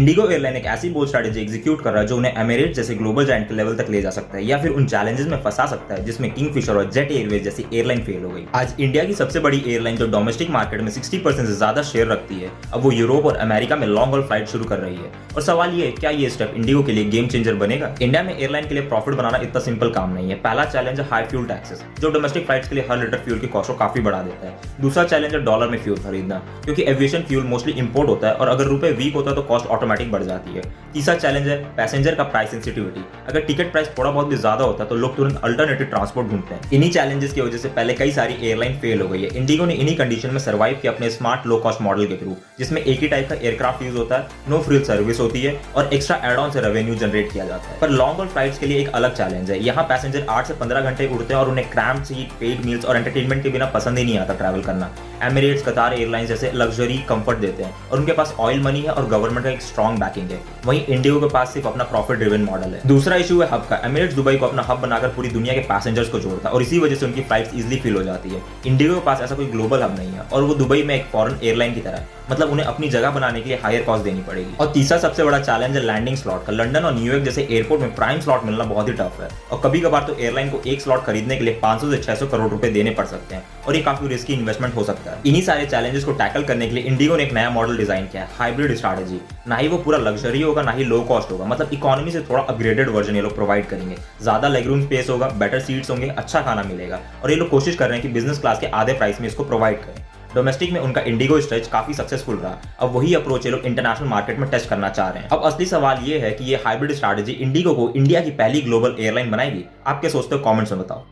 Indigo airline एक ऐसी bold strategy execute कर रहा है जो उन्हें एमिरेट्स जैसे ग्लोबल जायंट के लेवल तक ले जा सकता है या फिर उन चैलेंजेस में फंसा सकता है जिसमें किंगफिशर और जेट एयरवेज जैसी एयरलाइन फेल हो गई। आज इंडिया की सबसे बड़ी एयरलाइन जो डोमेस्टिक मार्केट में 60% से ज्यादा शेयर रखती है, अब वो यूरोप और अमेरिका में लॉन्ग हॉल फ्लाइट शुरू कर रही है। और सवाल ये है, क्या ये स्टेप इंडिगो के लिए गेम चेंजर बनेगा? इंडिया में एयरलाइन के लिए प्रॉफिट बनाना इतना सिंपल काम नहीं है। पहला चैलेंज है हाई फ्यूल टैक्सेस, जो डोमेस्टिक फ्लाइट्स के लिए हर लीटर फ्यूल की कॉस्ट को काफी बढ़ा देता है। दूसरा चैलेंज है डॉलर में फ्यूल खरीदना, क्योंकि एविएशन फ्यूल मोस्टली इंपोर्ट होता है और अगर रुपए वीक होता है तो कॉस्ट ऑटोमेटिक बढ़ जाती है। तीसरा चैलेंज है पैसेंजर का प्राइस सेंसिटिविटी। अगर टिकट प्राइस थोड़ा बहुत भी ज्यादा होता है तो लोग तुरंत अल्टरनेटिव ट्रांसपोर्ट ढूंढते हैं। इन्हीं चैलेंजेस की वजह से पहले कई सारी एयरलाइन फेल हो गई है। इंडिगो ने इन्हीं कंडीशन में सर्वाइव किया अपने स्मार्ट लो कॉस्ट मॉडल के थ्रू, जिसमें एक ही टाइप का एयरक्राफ्ट यूज होता है, नो फ्रिल सर्विस होती है और एक्स्ट्रा एड ऑन से रेवेन्यू जनरेट किया जाता है। पर लॉन्ग हॉल फ्लाइट्स के लिए एक अलग चैलेंज है। यहाँ पैसेंजर 8 से 15 घंटे उड़ते हैं और उन्हें क्रैम्प सीट, पेड मील्स और एंटरटेनमेंट के बिना पसंद ही नहीं आता ट्रैवल करना। एमिरेट्स, कतार एयरलाइंस जैसे लग्जरी कंफर्ट देते हैं और उनके पास ऑयल मनी है और गवर्नमेंट का एक स्ट्रॉन्ग बैकिंग है। वहीं इंडिगो के पास सिर्फ अपना प्रॉफिट ड्रिवन मॉडल है। दूसरा इशू है हब का। एमिरेट्स दुबई को अपना हब बनाकर पूरी दुनिया के पैसेंजर्स को जोड़ता है और इसी वजह से उनकी फ्लाइट्स इजीली फिल हो जाती है। इंडिगो के पास ऐसा कोई ग्लोबल हब नहीं है और वो दुबई में एक फॉरेन एयरलाइन की तरह है, मतलब उन्हें अपनी जगह बनाने के लिए हायर कॉस्ट देनी पड़ेगी। और तीसरा सबसे बड़ा चैलेंज है लैंडिंग स्लॉट का। लंदन और न्यूयॉर्क जैसे एयरपोर्ट में प्राइम स्लॉट मिलना बहुत ही टफ है और कभी कभार तो एयरलाइन को एक स्लॉट खरीदने के लिए 500 से 600 करोड़ रुपए देने पड़ सकते हैं और ये काफी रिस्की इन्वेस्टमेंट हो सकता है। इन्हीं सारे चैलेंजेस को टैकल करने के लिए इंडिगो ने एक नया मॉडल डिजाइन किया है, हाइब्रिड स्ट्रैटेजी। ना ही वो पूरा लग्जरी होगा ना ही लो कॉस्ट होगा, मतलब इकोनॉमी से थोड़ा अपग्रेडेड वर्जन ये लोग प्रोवाइड करेंगे। ज्यादा लेगरूम स्पेस होगा, बेटर सीट्स होंगे, अच्छा खाना मिलेगा और ये लोग कोशिश कर रहे हैं कि बिजनेस क्लास के आधे प्राइस में इसको प्रोवाइड करें। डोमेस्टिक में उनका इंडिगो स्ट्रेच काफी सक्सेसफुल रहा। अब वही अप्रोच ये लोग इंटरनेशनल मार्केट में टेस्ट करना चाह रहे हैं। अब असली सवाल ये है कि ये हाइब्रिड स्ट्रैटेजी इंडिगो को इंडिया की पहली ग्लोबल एयरलाइन बनाएगी। आप क्या सोचते हो? कमेंट्स में बताओ।